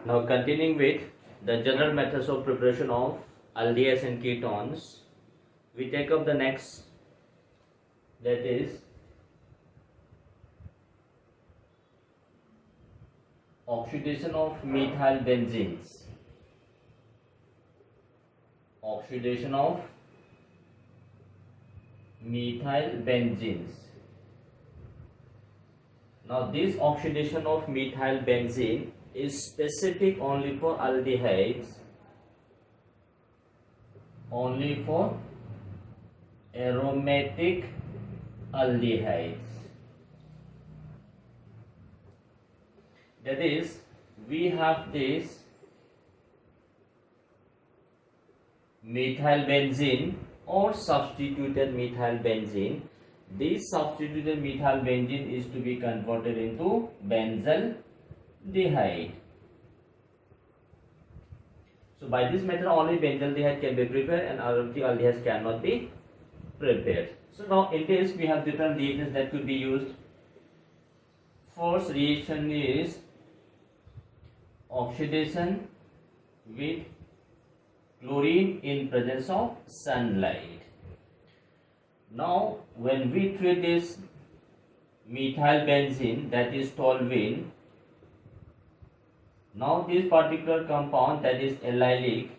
Now continuing with the general methods of preparation of aldehydes and ketones, we take up the next, that is oxidation of methyl benzenes. Oxidation of methyl benzenes. Now this oxidation of methyl benzene is specific only for aldehydes, only for aromatic aldehydes. That is, we have this methyl benzene or substituted methyl benzene. This substituted methyl benzene is to be converted into benzaldehyde. So by this method only benzaldehyde can be prepared and aromatic aldehydes cannot be prepared. So now in this we have different reactions that could be used. First reaction is oxidation with chlorine in presence of sunlight. Now when we treat this methyl benzene, that is toluene, now this particular compound, that is allylic,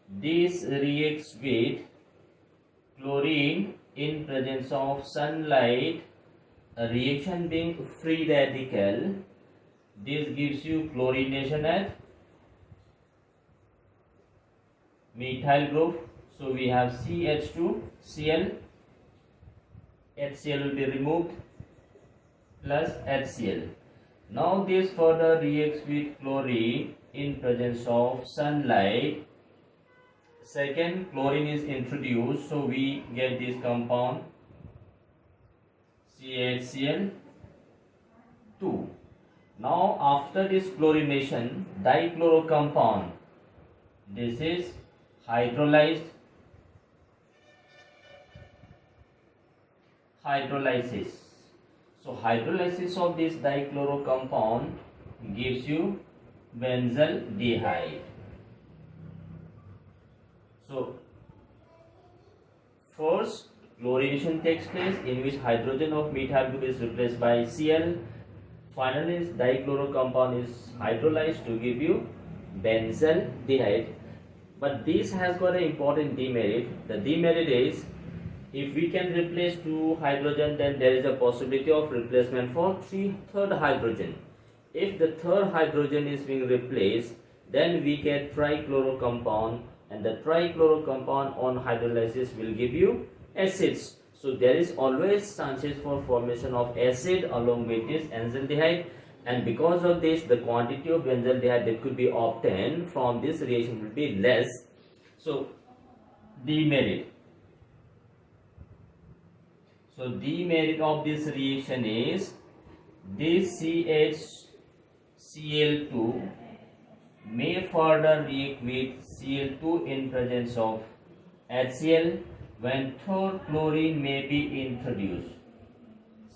this reacts with chlorine in presence of sunlight, a reaction being free radical. This gives you chlorination at methyl group. So we have CH2Cl, HCl will be removed, plus HCl. Now this further reacts with chlorine in presence of sunlight. Second, chlorine is introduced, so we get this compound CHCl2. Now after this chlorination, dichloro compound, this is hydrolyzed, hydrolysis. So hydrolysis of this dichloro compound gives you benzaldehyde. So first chlorination takes place, in which hydrogen of methyl group is replaced by Cl. Finally, this dichloro compound is hydrolyzed to give you benzaldehyde. But this has got an important demerit. The demerit is, if we can replace 2 hydrogen, then there is a possibility of replacement for third hydrogen. If the third hydrogen is being replaced, then we get trichloro compound, and the trichloro compound on hydrolysis will give you acids. So there is always chances for formation of acid along with this benzaldehyde, and because of this the quantity of benzaldehyde that could be obtained from this reaction will be less. So demerit. So demerit of this reaction is this CHCl2 may further react with Cl2 in presence of HCl, when third chlorine may be introduced.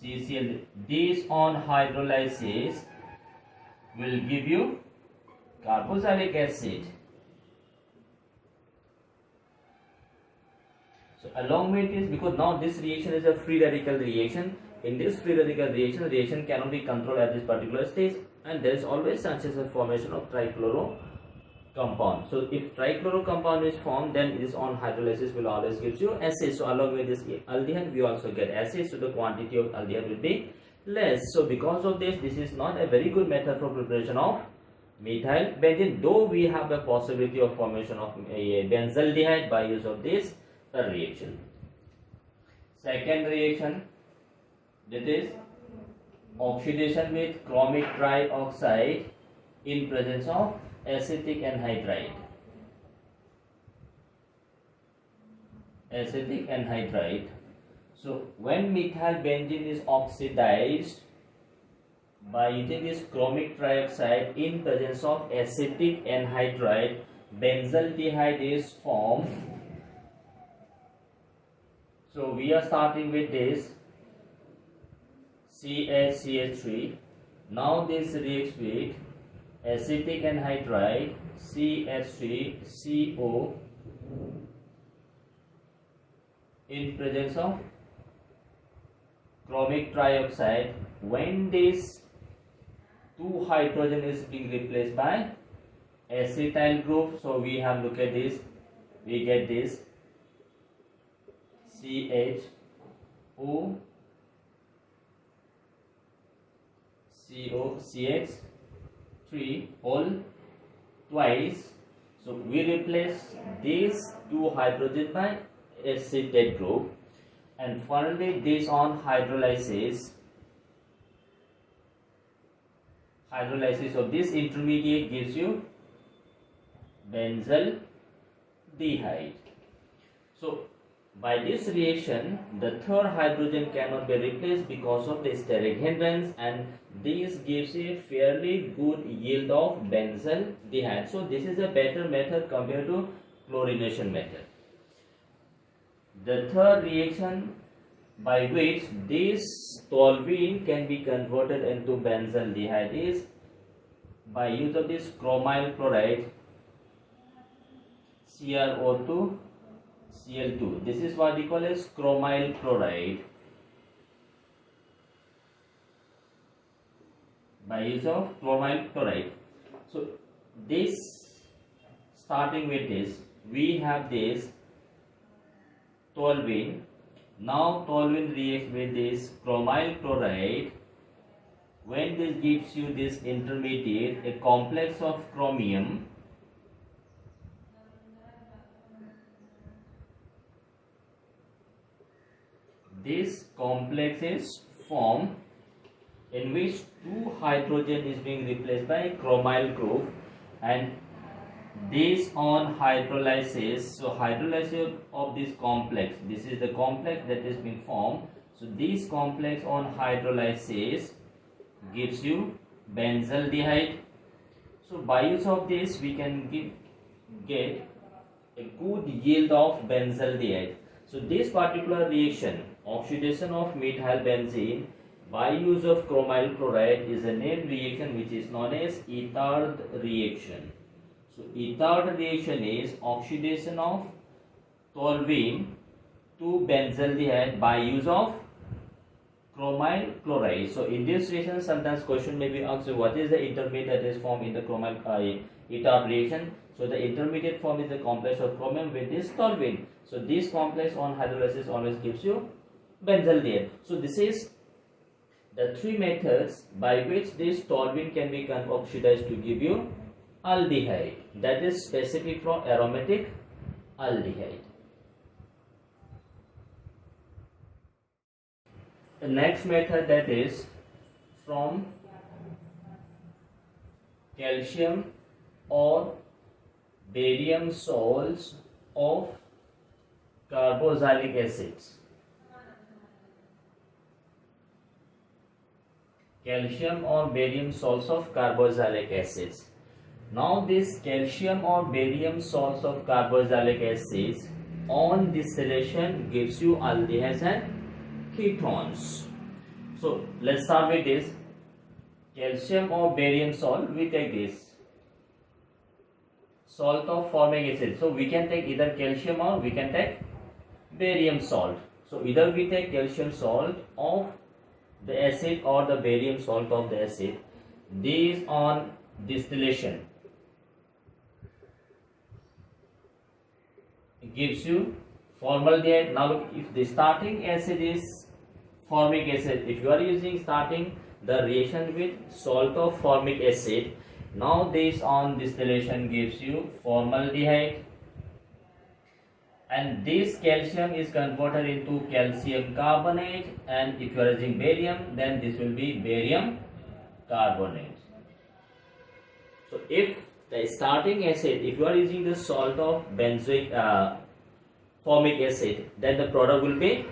CCl, this on hydrolysis will give you carboxylic acid. So along with this, because now this reaction is a free radical reaction, in this free radical reaction cannot be controlled at this particular stage, and there is always chances of formation of trichloro compound. So if trichloro compound is formed, then it is on hydrolysis will always gives you acid. So along with this aldehyde we also get acid, so the quantity of aldehyde will be less. So because of this, this is not a very good method for preparation of methyl benzene, though we have a possibility of formation of a benzaldehyde by use of this reaction. Second reaction, that is oxidation with chromic trioxide in presence of acetic anhydride. Acetic anhydride. So when methyl benzene is oxidized by using this chromic trioxide in presence of acetic anhydride, benzaldehyde is formed. So we are starting with this CHCH3. Now this reacts with acetic anhydride CH3CO in presence of chromic trioxide. When this 2 hydrogen is being replaced by acetyl group, so we have look at this, we get this CHO CH3 all twice. So we replace these 2 hydrogen by acetate group, and finally this on hydrolysis of this intermediate gives you benzaldehyde. So by this reaction, the third hydrogen cannot be replaced because of the steric hindrance, and this gives a fairly good yield of benzaldehyde. So this is a better method compared to chlorination method. The third reaction by which this toluene can be converted into benzaldehyde is by use of this chromyl chloride CrO2 Cl2. This is what we call as chromyl chloride. By use of chromyl chloride. So this, starting with this, we have this toluene. Now toluene reacts with this chromyl chloride. When this gives you this intermediate, a complex of chromium, this complex is formed in which 2 hydrogen is being replaced by chromyl group, and this on hydrolysis, so hydrolysis of this complex, this is the complex that is being formed, so this complex on hydrolysis gives you benzaldehyde. So by use of this we can get a good yield of benzaldehyde. So this particular reaction, oxidation of methyl benzene by use of chromyl chloride, is a named reaction which is known as Itard reaction. So Itard reaction is oxidation of toluene to benzaldehyde by use of chromyl chloride. So in this reaction, sometimes question may be asked, what is the intermediate that is formed in the Itard reaction? So the intermediate form is the complex of chromium with this toluene. So this complex on hydrolysis always gives you benzaldehyde. So this is the 3 methods by which this toluene can be oxidized to give you aldehyde, that is specific for aromatic aldehyde. The next method, that is from calcium or barium salts of carboxylic acids. Calcium or barium salts of carboxylic acids. Now this calcium or barium salts of carboxylic acids on distillation gives you aldehydes and ketones. So let's start with this calcium or barium salt. We take this salt of formic acid. So we can take either calcium or we can take barium salt. So either we take calcium salt of the acid or the barium salt of the acid. These on distillation gives you formaldehyde. Now look, if the starting acid is formic acid, if you are using starting the reaction with salt of formic acid, now this on distillation gives you formaldehyde, and this calcium is converted into calcium carbonate, and if you are using barium, then this will be barium carbonate. So if the starting acid, if you are using the salt of formic acid, then the product will be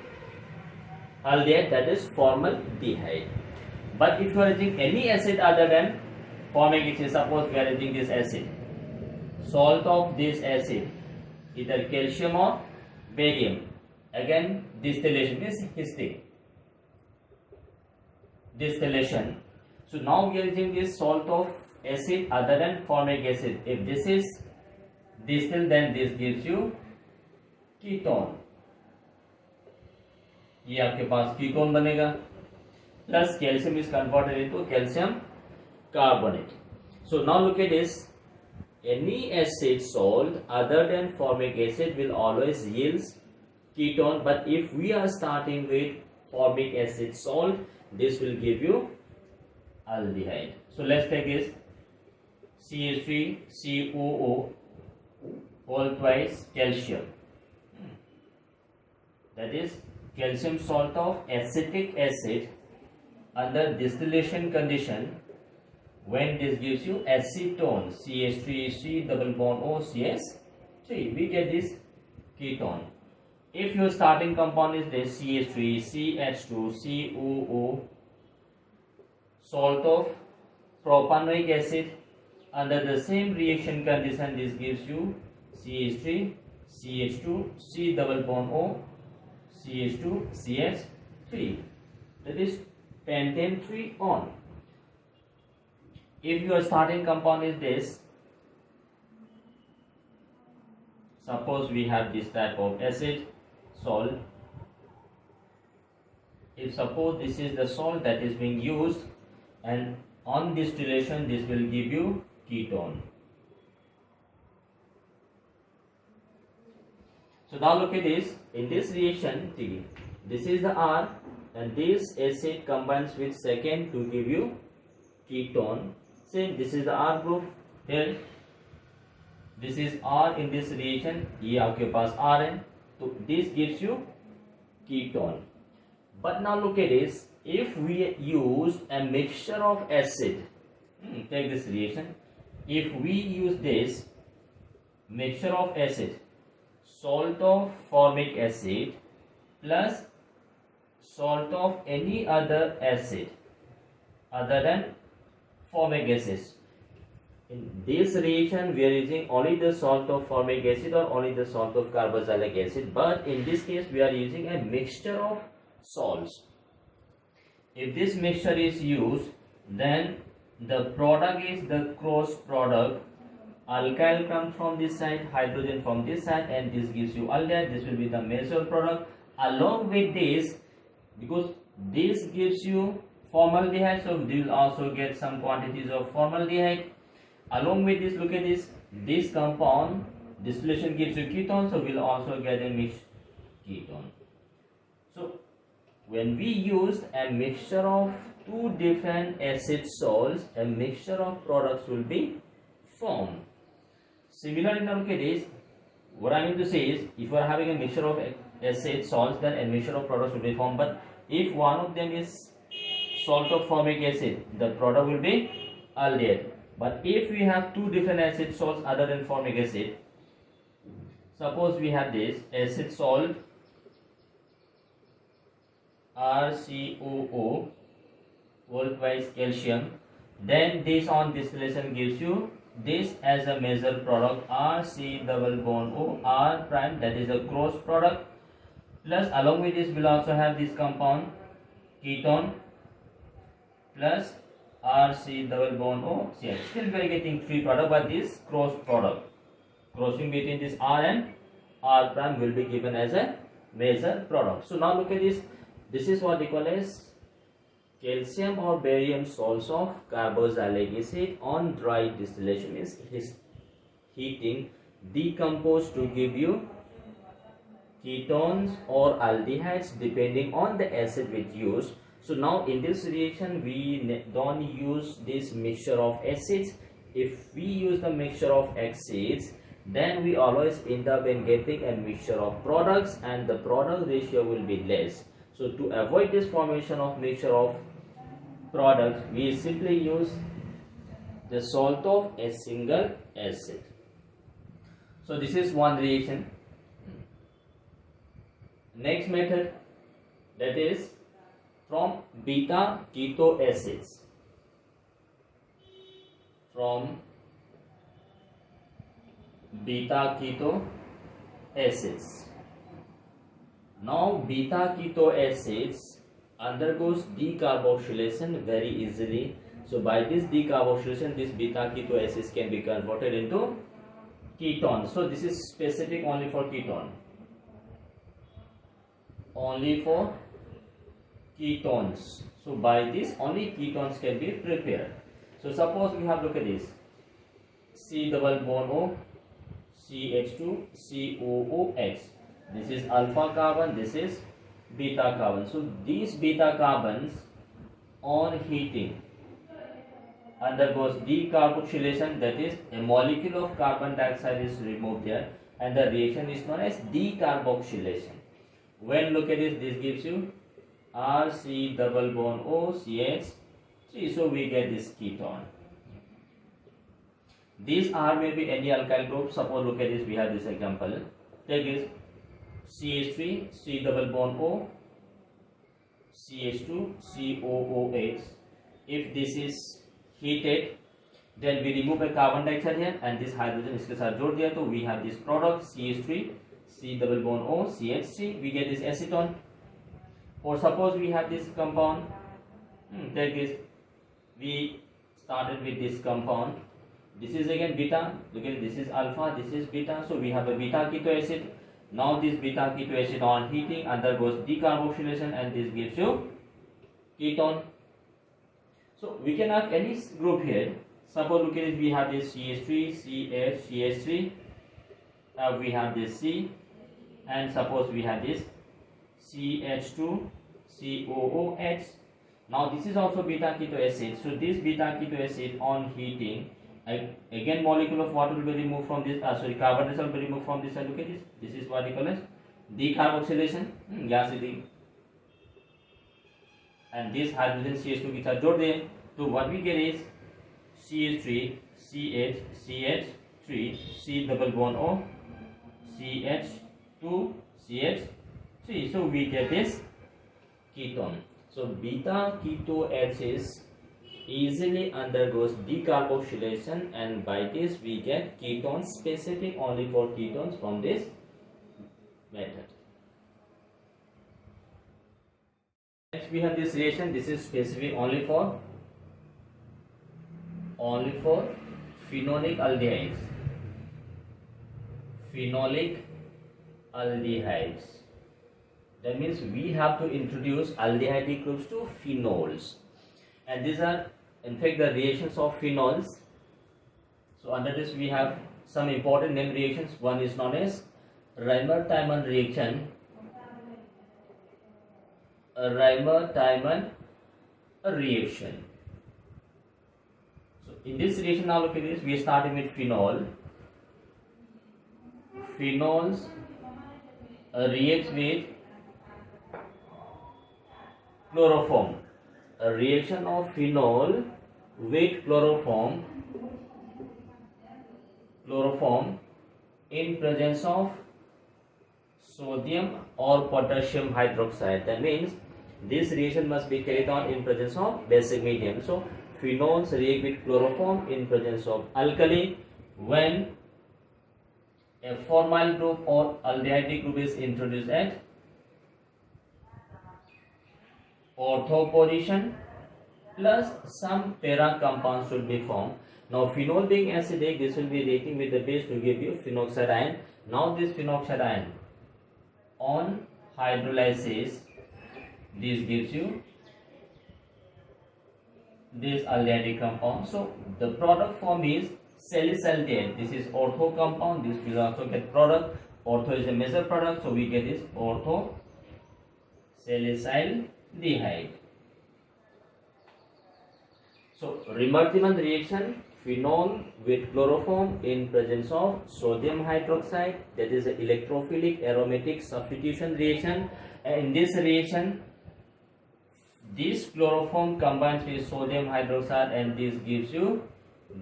aldehyde, that is formaldehyde. But if you are using any acid other than formic acid, suppose we are using this acid, salt of this acid, either calcium or barium, again distillation is histic distillation. So now we are using this salt of acid other than formic acid. If this is distill, then this gives you ketone. ये आपके पास ketone बनेगा plus calcium is converted into calcium carbonate. So now look at this. Any acid salt other than formic acid will always yield ketone, but if we are starting with formic acid salt, this will give you aldehyde. So let's take this CH3COO whole twice calcium. That is calcium salt of acetic acid under distillation condition. When this gives you acetone, CH3C double bond O CH3, we get this ketone. If your starting compound is this CH3CH2COO salt of propanoic acid, under the same reaction condition, this gives you CH3CH2C double bond O CH2CH3. That is pentane 3 on. If your starting compound is this, suppose we have this type of acid salt. If suppose this is the salt that is being used, and on distillation this will give you ketone. So now look at this. In this reaction T, this is the R, and this acid combines with second to give you ketone. Same, this is the R group here. This is R in this reaction. ये आपके पास Rn. So this gives you ketone. But now look at this. If we use a mixture of acid, take this reaction. If we use this mixture of acid, salt of formic acid plus salt of any other acid other than formic acid. In this reaction we are using only the salt of formic acid or only the salt of carboxylic acid, but in this case we are using a mixture of salts. If this mixture is used, then the product is the cross product. Alkyl comes from this side, hydrogen from this side, and this gives you aldehyde. This will be the major product. Along with this, because this gives you formaldehyde, so we will also get some quantities of formaldehyde. Along with this, look at this. This compound distillation gives you ketone, so we will also get a mixed ketone. So when we use a mixture of two different acid salts, a mixture of products will be formed. Similarly, now look at this. What I mean to say is, if you are having a mixture of acid salts, then a mixture of products will be formed. But if one of them is salt of formic acid, the product will be aldehyde. But if we have two different acid salts other than formic acid, suppose we have this acid salt RCOO whole twice calcium, then this on distillation gives you this as a major product RC double bond O R prime, that is a cross product, plus along with this we'll also have this compound ketone plus RC double bond O CH. Still we are getting three product, but this cross product crossing between this R and R prime will be given as a major product. So now look at this. This is what we call as calcium or barium salts of carboxylic acid on dry distillation, is heating decompose to give you ketones or aldehydes depending on the acid which used. So now in this reaction we don't use this mixture of acids. If we use the mixture of acids, then we always end up in getting a mixture of products, and the product ratio will be less. So to avoid this formation of mixture of products, we simply use the salt of a single acid. So this is one reaction. Next method, that is from beta keto acids. From beta keto acids. Now beta keto acids undergoes decarboxylation very easily. So by this decarboxylation, this beta keto acids can be converted into ketone. So this is specific only for ketone. Only for ketones. So by this only ketones can be prepared. So suppose we have, look at this, C double bond O, CH2, COOH. This is alpha carbon, this is beta carbon. So these beta carbons on heating undergoes decarboxylation, that is a molecule of carbon dioxide is removed here, and the reaction is known as decarboxylation. When look at this gives you RC double bond O CH3, so we get this ketone. These R may be any alkyl group. Suppose look at this, we have this example. Take this CH3, C double bond O, CH2, COOH. If this is heated, then we remove a carbon dioxide here and this hydrogen इसके साथ जोड़ दिया, तो we have this product CH3, C double bond O, CH3. We get this acetone. Or suppose we have this compound. Take this. We started with this compound. This is again beta. Look at this is alpha. This is beta. So we have a beta keto acid. Now this beta keto acid on heating undergoes decarboxylation and this gives you ketone. So we can have any group here. Suppose look at it, we have this CH3, CH, CH3. We have this C, and suppose we have this CH2, COOH. Now this is also beta keto acid. So this beta keto acid on heating, again molecule of water will be removed from this. Carbon dioxide will be removed from this. Look at this. This is what we call as decarboxylation. And this hydrogen CH2 के साथ जोड़ दें, तो what we get is CH3, CH, CH3, C double bond O, CH2, CH3. So we get this ketone. So beta keto acids easily undergoes decarboxylation, and by this we get ketones, specific only for ketones from this method. Next we have this reaction. This is specific only for phenolic aldehydes. Phenolic aldehydes. That means we have to introduce aldehyde groups to phenols, and these are in fact the reactions of phenols. So under this we have some important name reactions. One is known as Reimer-Tiemann reaction. Reimer-Tiemann reaction. So in this reaction, now look at this, we are starting with phenol. Phenols reacts with chloroform. A reaction of phenol with chloroform in presence of sodium or potassium hydroxide. That means this reaction must be carried on in presence of basic medium. So phenols react with chloroform in presence of alkali. When a formyl group or aldehyde group is introduced at ortho position, plus some para compounds should be formed. Now phenol being acidic, this will be reacting with the base to give you phenoxide ion. Now this phenoxide ion on hydrolysis, this gives you this aldehyde compound. So the product form is salicylic. This is ortho compound. This will also get product. Ortho is a major product, so we get this ortho salicyldehyde. So Reimer-Tiemann reaction, phenol with chloroform in presence of sodium hydroxide, that is an electrophilic aromatic substitution reaction. And in this reaction, this chloroform combines with sodium hydroxide and this gives you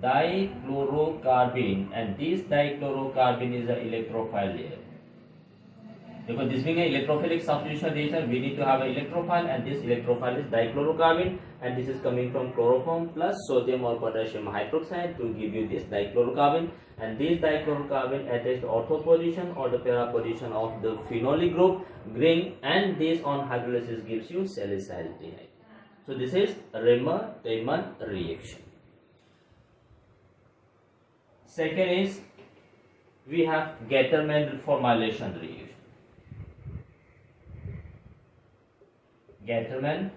dichlorocarbene, and this dichlorocarbene is an electrophile layer. Because this being an electrophilic substitution reaction, we need to have an electrophile, and this electrophile is dichlorocarbene, and this is coming from chloroform plus sodium or potassium hydroxide to give you this dichlorocarbene, and this dichlorocarbene attached to ortho position or the para position of the phenolic group ring, and this on hydrolysis gives you salicyldehyde. So this is Riemann-Tiemann reaction. Second is we have Gattermann formylation reaction. Gattermann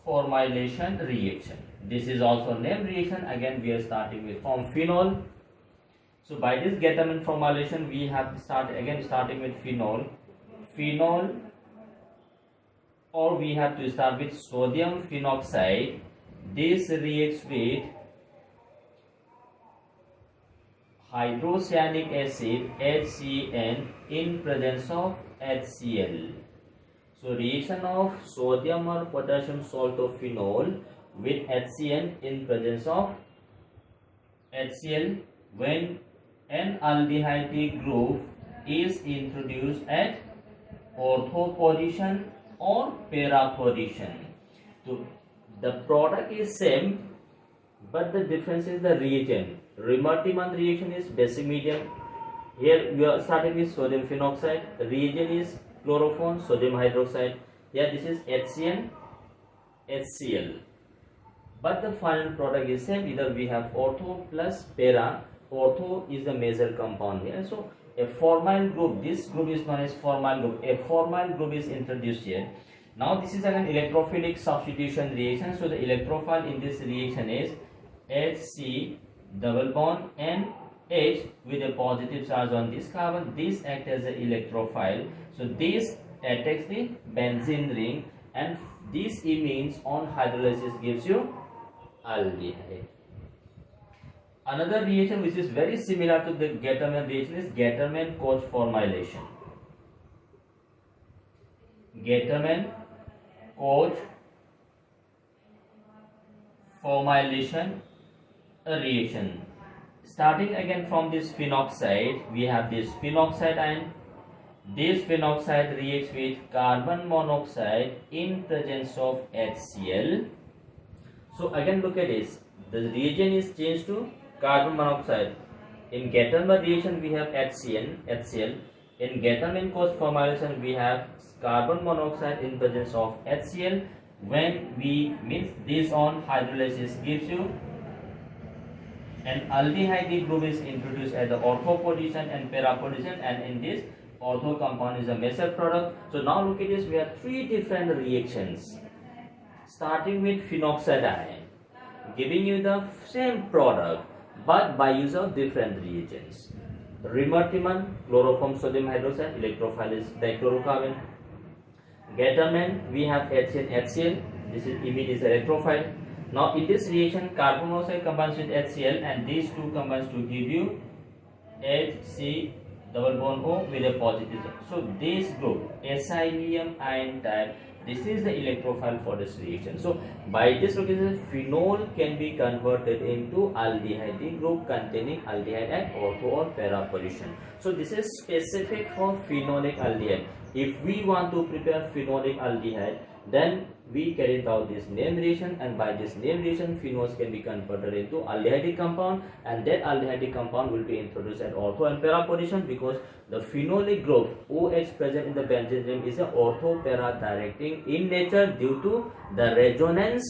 formylation reaction. This is also named reaction. Again, we are starting with from phenol. So by this Gattermann formylation, we have starting with phenol, or we have to start with sodium phenoxide. This reacts with hydrocyanic acid HCN in presence of HCl. So reaction of sodium or potassium salt of phenol with HCN in presence of HCl when an aldehyde group is introduced at ortho position or para position. So the product is same, but the difference is the reagent. Riemann-Tiemann reaction is basic medium. Here we are starting with sodium phenoxide. The reagent is chloroform, sodium hydroxide. Here this is HCN, HCl. But the final product is same. Either we have ortho plus para. Ortho is the major compound here. So a formyl group. This group is known as formyl group. A formyl group is introduced here. Now this is an electrophilic substitution reaction. So the electrophile in this reaction is HC double bond NH with a positive charge on this carbon. This acts as an electrophile. So this attacks the benzene ring, and this imines on hydrolysis gives you aldehyde. Another reaction which is very similar to the Gattermann reaction is Gattermann-Koch formylation. Gattermann-Koch formylation reaction. Starting again from this phenoxide, we have this phenoxide ion. This phenoxide reacts with carbon monoxide in presence of HCl. So again look at this. The reagent is changed to carbon monoxide. In Gattermann reaction we have HCl. In Gattermann-Koch formylation we have carbon monoxide in presence of HCl. When we mix this on hydrolysis gives you an aldehyde group is introduced at the ortho position and para position, and in this ortho compound is a major product. So now look at this, we have three different reactions starting with phenoxide ion giving you the same product but by use of different reagents. Riemann-Tiemann, chloroform sodium hydroxide, electrophile is dichlorocarbon. Gattermann we have HCl, this is imine is electrophile. Now in this reaction carbon monoxide combines with HCl and these two combines to give you HC double bond O with a positive charge. So this group acylium ion type, this is the electrophile for this reaction. So by this location phenol can be converted into aldehyde group containing aldehyde at ortho or para position. So this is specific for phenolic aldehyde. If we want to prepare phenolic aldehyde, then we carry out this name reaction, and by this name reaction phenols can be converted into aldehyde compound, and that aldehyde compound will be introduced at ortho and para position because the phenolic group OH present in the benzene ring is a ortho para directing in nature due to the resonance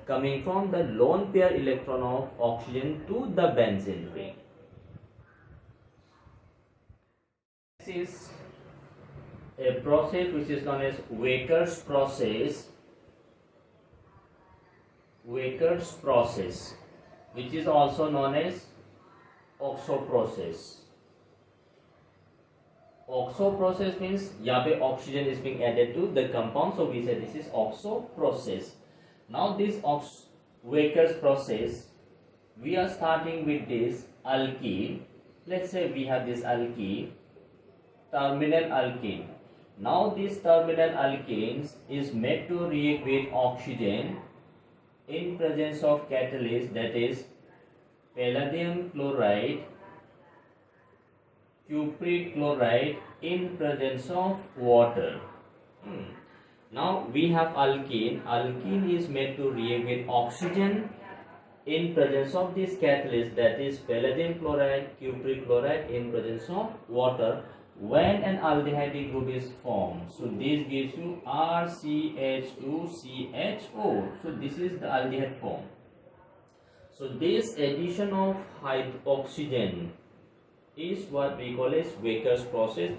coming from the lone pair electron of oxygen to the benzene ring. This is a process which is known as Waker's process. Waker's process, which is also known as OXO process. OXO process means यहाँ पे oxygen is being added to the compound, so we say this is OXO process. Now this Waker's process, we are starting with this alkene. Let's say we have this alkene, terminal alkene. Now this terminal alkenes is made to react with oxygen in presence of catalyst, that is palladium chloride, cupric chloride in presence of water. Now we have alkene. Alkene is made to react with oxygen in presence of this catalyst, that is palladium chloride, cupric chloride in presence of water. when an aldehyde group is formed. So this gives you RCH2CHO. So this is the aldehyde form. So this addition of oxygen is what we call as Waker's process,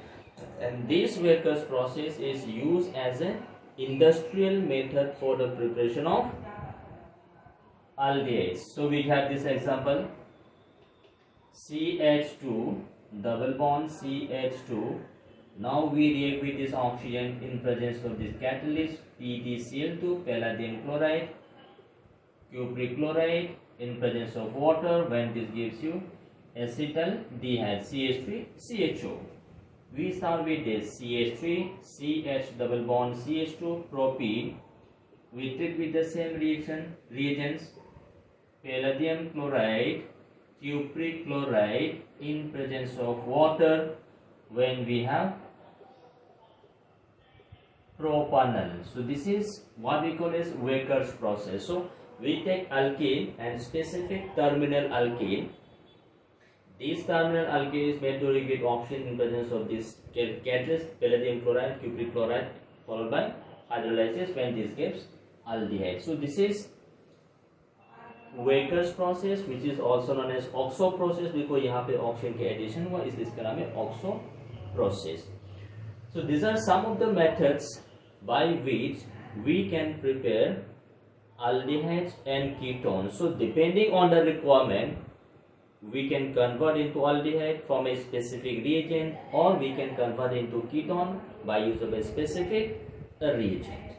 and this Waker's process is used as an industrial method for the preparation of aldehydes. So we have this example, CH2 double bond CH2. Now we react with this oxygen in presence of this catalyst PtCl2, palladium chloride, cupric chloride in presence of water. When this gives you acetaldehyde CH3CHO. We start with this CH3 CH double bond CH2 propene. We treat with the same reagents, palladium chloride, cupric chloride in presence of water. When we have propanol. So this is what we call as Waker's process. So we take alkane and specific terminal alkane. This terminal alkane is made to react with oxygen in presence of this catalyst, palladium chloride, cupric chloride, followed by hydrolysis when this gives aldehyde. So this is Waker's process, which is also known as OXO process, because यहाँ पे oxygen के addition हुआ, इसलिए इसका नाम है OXO process. So these are some of the methods by which we can prepare aldehydes and ketones. So depending on the requirement, we can convert into aldehyde from a specific reagent, or we can convert into ketone by use of a specific reagent.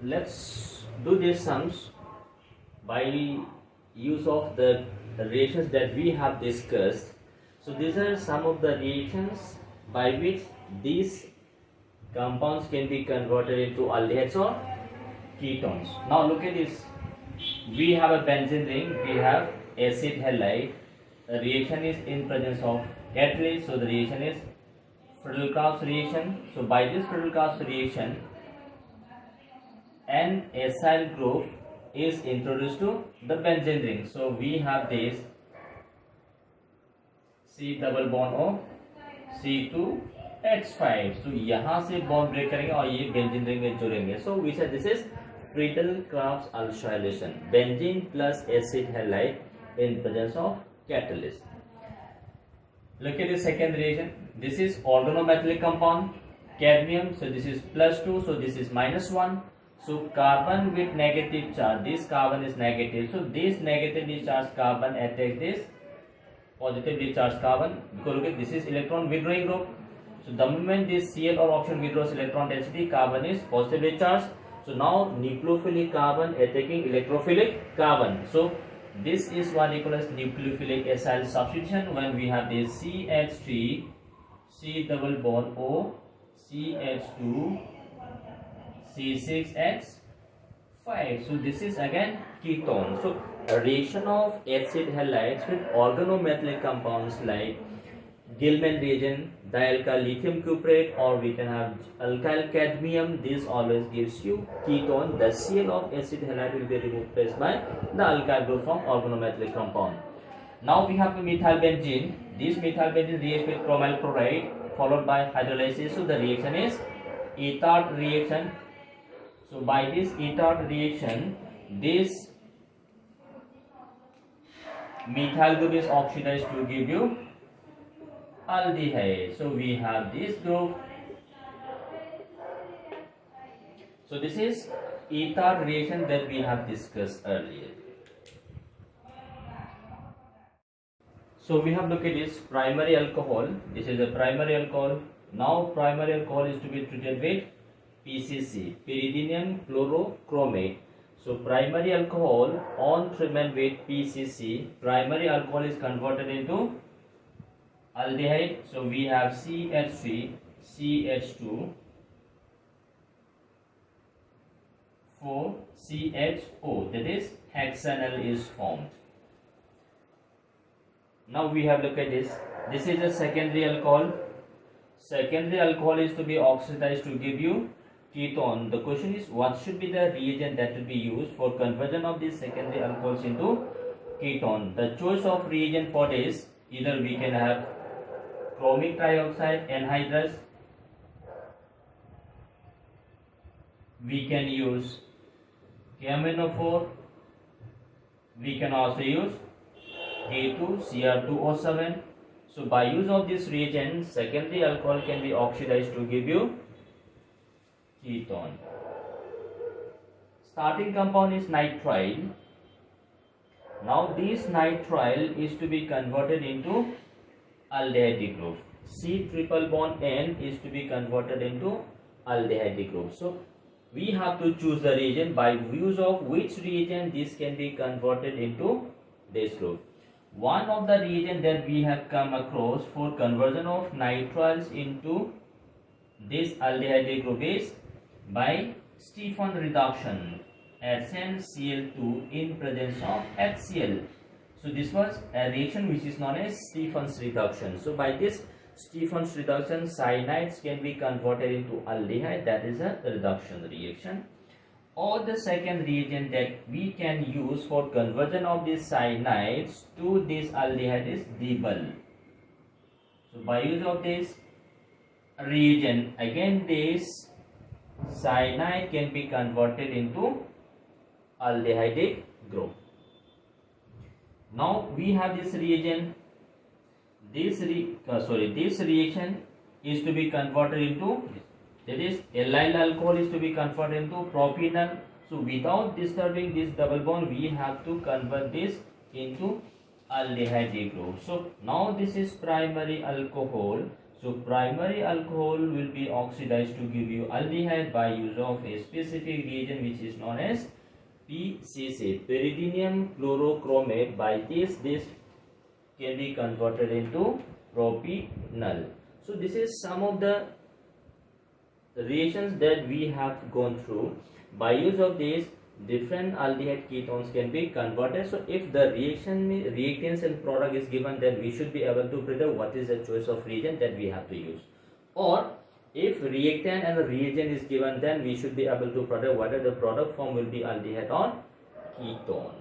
Let's do these sums by use of the reactions that we have discussed. So these are some of the reactions by which these compounds can be converted into aldehydes or ketones. Now look at this. We have a benzene ring, we have acid halide. The reaction is in presence of catalyst, so the reaction is Friedel-Crafts reaction. So by this Friedel-Crafts reaction, an acyl group is introduced to the benzene ring. So we have this C double bond O C2H5. So यहाँ से bond break करेंगे और ये benzene ring में जुड़ेंगे. So we said this is Friedel-Crafts alkylation, benzene plus acid halide in presence of catalyst. Look at the second reaction. This is organometallic compound, cadmium. So this is +2. So this is -1. So carbon with negative charge. This carbon is negative. So this negatively charged carbon attacks this positively charged carbon. Because look at this is electron withdrawing group. So the moment this Cl or oxygen withdraws electron density, carbon is positively charged. So now nucleophilic carbon attacking electrophilic carbon. So this is what we call as nucleophilic acyl substitution. When we have this CH3 C double bond O CH2 C6H5. So this is again ketone. So a reaction of acid halides with organometallic compounds like Gilman reagent, dialkyl lithium cuprate, or we can have alkyl cadmium. This always gives you ketone. The Cl of acid halide will be replaced by the alkyl group from organometallic compound. Now we have the methyl benzene. This methyl benzene reacts with chromyl chloride followed by hydrolysis. So the reaction is Etard reaction. So by this Etard reaction, this methyl group is oxidized to give you aldehyde. So we have this group. So this is Etard reaction that we have discussed earlier. So we have looked at this primary alcohol. This is a primary alcohol. Now primary alcohol is to be treated with PCC, pyridinium chlorochromate. So primary alcohol on treatment with PCC, primary alcohol is converted into aldehyde. So we have CH3 CH2 4 CHO, that is hexanal is formed. Now we have looked at this. This is a secondary alcohol. Secondary alcohol is to be oxidized to give you ketone. The question is, what should be the reagent that will be used for conversion of these secondary alcohols into ketone? The choice of reagent for this Either we can have chromic trioxide anhydrous, we can use KMnO4, we can also use A2Cr2O7. So by use of this reagent, secondary alcohol can be oxidized to give you ketone. Starting compound is nitrile. Now this nitrile is to be converted into aldehyde group. C triple bond N is to be converted into aldehyde group. So we have to choose the reagent by use of which reagent this can be converted into this group. One of the reagent that we have come across for conversion of nitriles into this aldehyde group is by Stephan reduction, HNCl2 in presence of HCl. So this was a reaction which is known as Stephan's reduction. So by this Stephan's reduction, cyanides can be converted into aldehyde, that is a reduction reaction. Or the second reagent that we can use for conversion of these cyanides to this aldehyde is Diebel. So by use of this reagent, again this cyanide can be converted into aldehyde group. Now we have this reagent. This reaction is to be converted into, that is allyl alcohol is to be converted into propanol. So without disturbing this double bond, we have to convert this into aldehyde group. So now this is primary alcohol. So primary alcohol will be oxidized to give you aldehyde by use of a specific reagent which is known as PCC, pyridinium chlorochromate. By this can be converted into propanol. So this is some of the reactions that we have gone through. By use of this, different aldehyde ketones can be converted. So if the reactants and product is given, then we should be able to predict what is the choice of reagent that we have to use. Or if reactant and reagent is given, then we should be able to predict whether the product form will be aldehyde or ketone.